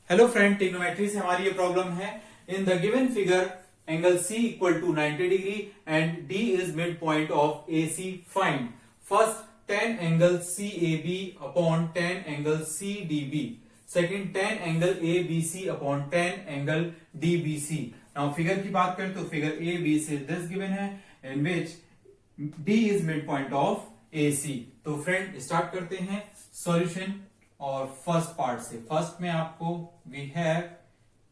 Hello friend, trigonometry से हमारी ये प्रॉब्लम है। In the given figure angle C equal to 90 degree and D is mid point of AC। Find first tan angle CAB upon tan angle CDB, second tan angle ABC upon tan angle DBC। Now figure की बात करें तो figure ABC this given है in which D is mid point of AC। तो friend start करते हैं solution. और first part से, फर्स्ट में आपको वी हैव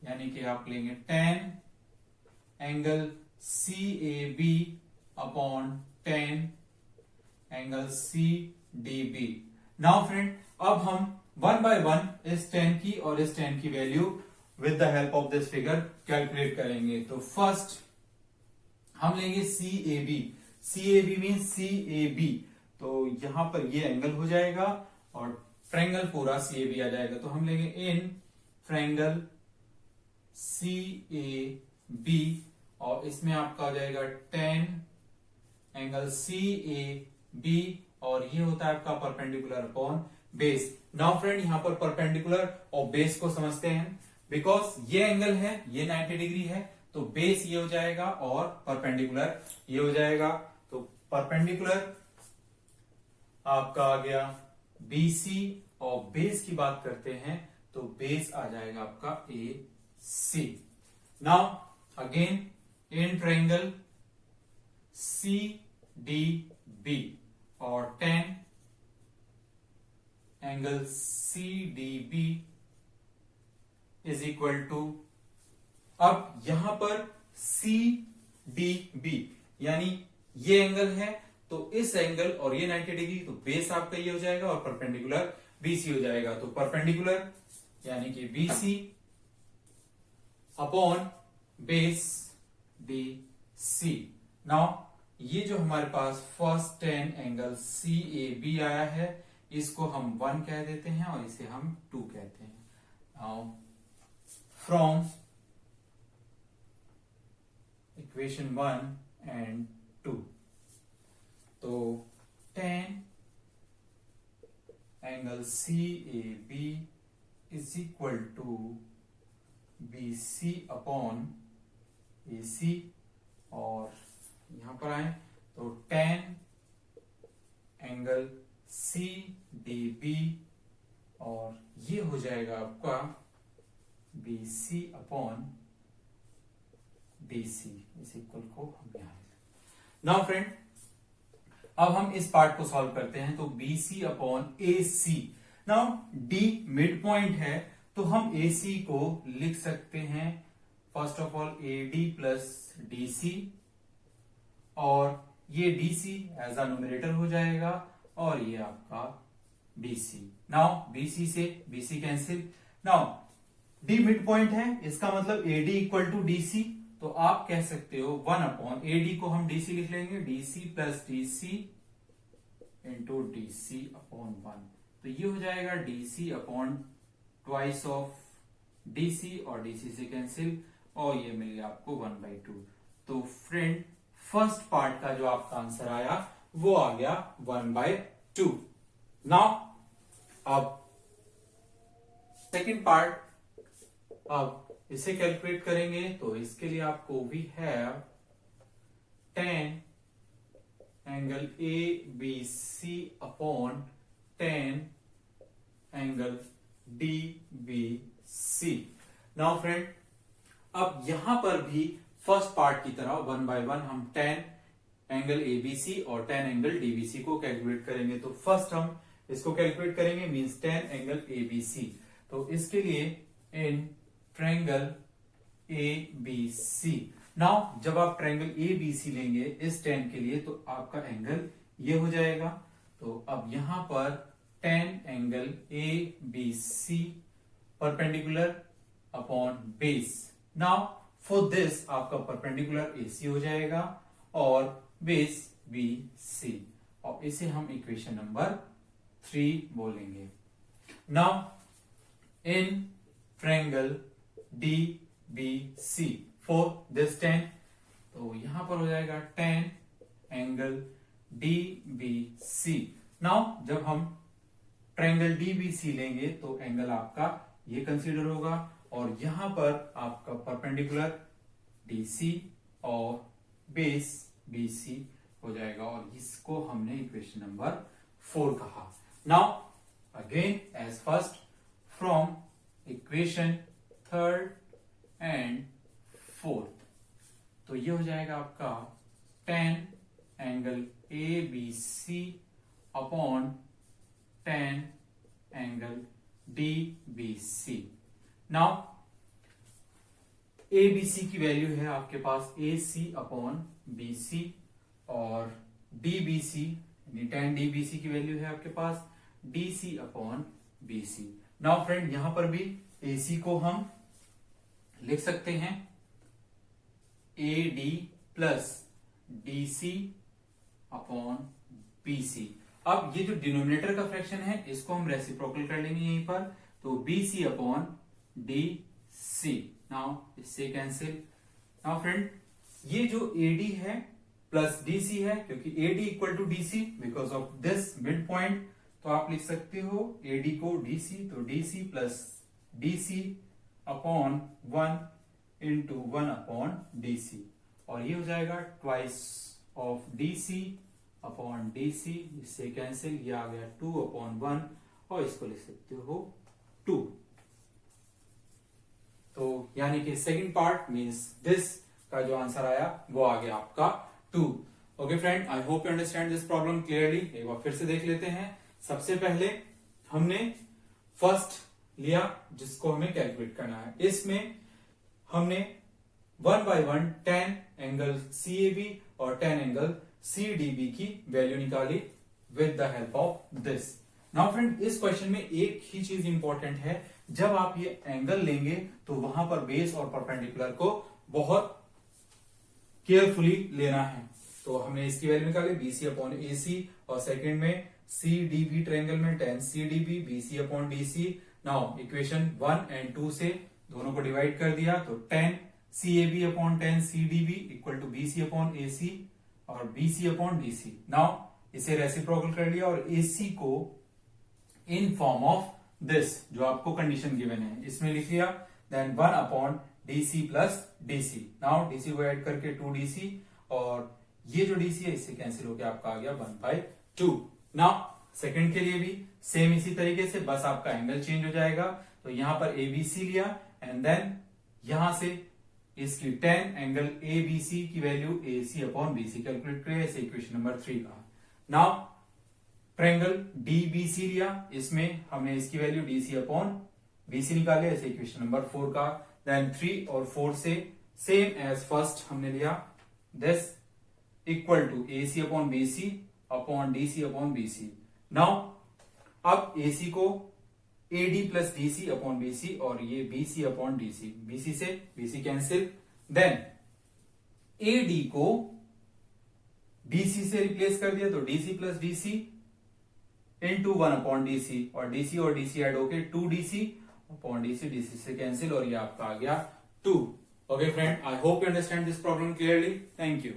यानी कि आप लेंगे tan angle CAB upon tan angle CDB। Now friend, अब हम वन बाय वन इस tan की और इस tan की value with the help of this figure calculate करेंगे। तो फर्स्ट हम लेंगे CAB। CAB मीन CAB, तो यहां पर ये एंगल हो जाएगा और ट्रायंगल पूरा CAB आ जाएगा। तो हम लेंगे इन ट्रायंगल CAB और इसमें आपका हो जाएगा tan एंगल CAB और ये होता है आपका perpendicular upon base. Now friend, यहां पर परपेंडिकुलर और बेस को समझते हैं। बिकॉज ये एंगल है, ये 90 डिग्री है, तो बेस ये हो जाएगा और परपेंडिकुलर ये हो जाएगा। तो परपेंडिकुलर आपका आ गया BC और बेस की बात करते हैं तो बेस आ जाएगा आपका AC। Now again in triangle CDB और tan angle CDB is equal to, अब यहां पर CDB यानी ये एंगल है, तो इस एंगल और ये 90 डिग्री, तो बेस आपका ये हो जाएगा और परपेंडिकुलर BC हो जाएगा। तो परपेंडिकुलर यानी कि BC upon base BC। Now ये जो हमारे पास फर्स्ट tan एंगल CAB आया है, इसको हम 1 कह देते हैं और इसे हम 2 कहते हैं। नाउ फ्रॉम इक्वेशन 1 एंड 2, तो tan angle CAB is equal to BC upon AC और यहां पर आए तो tan एंगल CDB और ये हो जाएगा आपका BC अपॉन BC इस इक्वल को हम यहां। नाउ फ्रेंड, अब हम इस पार्ट को सॉल्व करते हैं। तो BC upon AC, now D mid point है तो हम AC को लिख सकते हैं first of all AD plus DC और ये DC एज अ न्यूमरेटर हो जाएगा और ये आपका BC। नाउ BC से BC cancel. Now D mid point है, इसका मतलब AD इक्वल टू DC, तो आप कह सकते हो 1 अपॉन AD को हम DC लिख लेंगे, DC plus DC into DC upon 1। तो ये हो जाएगा DC upon twice of DC और DC से कैंसिल और ये मिल गया आपको 1/2। तो फ्रेंड, फर्स्ट पार्ट का जो आपका आंसर आया वो आ गया 1/2। नाउ अब सेकंड पार्ट, अब इसे कैलकुलेट करेंगे। तो इसके लिए आपको we have tan angle ABC upon tan angle DBC। Now friend, अब यहां पर भी फर्स्ट पार्ट की तरह 1 बाय 1 हम tan एंगल ABC और tan एंगल DBC को कैलकुलेट करेंगे। तो फर्स्ट हम इसको कैलकुलेट करेंगे मींस tan एंगल ABC। तो इसके लिए इन ट्रायंगल ABC, नाउ जब आप ट्रायंगल ABC लेंगे इस tan के लिए तो आपका एंगल ये हो जाएगा। तो अब यहां पर tan angle ABC perpendicular upon base. Now for this आपका परपेंडिकुलर AC हो जाएगा और बेस BC और इसे हम इक्वेशन नंबर 3 बोलेंगे। Now in triangle DBC for this tan, तो यहां पर हो जाएगा tan एंगल DBC। नाउ जब हम ट्रायंगल DBC लेंगे तो एंगल आपका ये कंसीडर होगा, और यहां पर आपका परपेंडिकुलर डीसी और बेस बीसी हो जाएगा, और इसको हमने इक्वेशन नंबर 4 कहा। Now again as first from equation third and fourth, तो ये हो जाएगा आपका tan angle A B C upon tan angle D B C. Now A B C की वैल्यू है आपके पास ए सी अपॉन बी सी, और डी बी सी यानी tan डी बी सी की वैल्यू है आपके पास D C upon B C. Now friend यहां पर भी ए सी को हम लिख सकते हैं A D plus D C upon B C. अब ये जो डिनोमिनेटर का फ्रैक्शन है इसको हम रेसिप्रोकल कर लेंगे यहीं पर, तो B C upon D C. Now इससे कैंसिल। नाउ फ्रेंड ये जो एडी है प्लस डीसी है, क्योंकि AD equal to DC because of this mid point, तो आप लिख सकते हो एडी को डीसी, तो DC plus DC upon 1 into 1 upon DC, और ये हो जाएगा twice of DC upon DC, इससे कैंसिल, ये आ गया 2 अपॉन 1, और इसको लिख सकते हो 2। तो यानी कि सेकंड पार्ट मींस दिस का जो आंसर आया वो आ गया आपका 2। Okay friend, I hope you understand this problem clearly. एक बार फिर से देख लेते हैं। सबसे पहले हमने फर्स्ट लिया जिसको हमें कैलकुलेट करना है। इसमें हमने 1 by 1 tan एंगल CAB और tan एंगल CDB की वैल्यू निकाली with the help of this. Now friend इस क्वेश्चन में एक ही चीज इंपॉर्टेंट है, जब आप ये एंगल लेंगे तो वहां पर बेस और परपेंडिकुलर को बहुत केयरफुली लेना है। तो हमने इसकी वैल्यू निकाली BC अपॉन AC, और सेकंड में CDB ट्रायंगल में tan CDB BC upon DC। Now equation 1 and 2 से दोनों को डिवाइड कर दिया, तो tan CAB upon tan CDB equal to BC upon AC और BC अपॉन DC। नाउ इसे रेसिप्रोकल कर लिया, और AC को इन फॉर्म ऑफ दिस जो आपको कंडीशन गिवन है इसमें लिख लिया, then 1 upon DC plus DC। Now DC को ऐड करके 2DC, और ये जो DC है इससे कैंसिल होकर आपका आ गया 1/2। नाउ सेकंड के लिए भी सेम इसी तरीके से, बस आपका एंगल चेंज हो जाएगा। तो यहां पर ABC लिया, एंड देन यहां से इसकी tan एंगल ABC की value AC upon BC calculate किया, इसे इक्वेशन नंबर 3 का। नाउ ट्रायंगल DBC लिया, इसमें हमने इसकी वैल्यू DC अपॉन BC निकाले, इसे इक्वेशन नंबर 4 का। देन 3 और 4 से सेम एज फर्स्ट हमने लिया this equal to AC upon BC upon DC upon BC। Now अब AC को AD plus DC upon BC, और ये BC अपॉन DC, BC से BC कैंसिल, देन AD को DC से रिप्लेस कर दिया, तो DC plus DC into 1 upon DC, और DC ऐड होके 2DC अपॉन DC से कैंसिल, और ये आपका आ गया 2। Okay friend, I hope you understand this problem clearly. Thank you.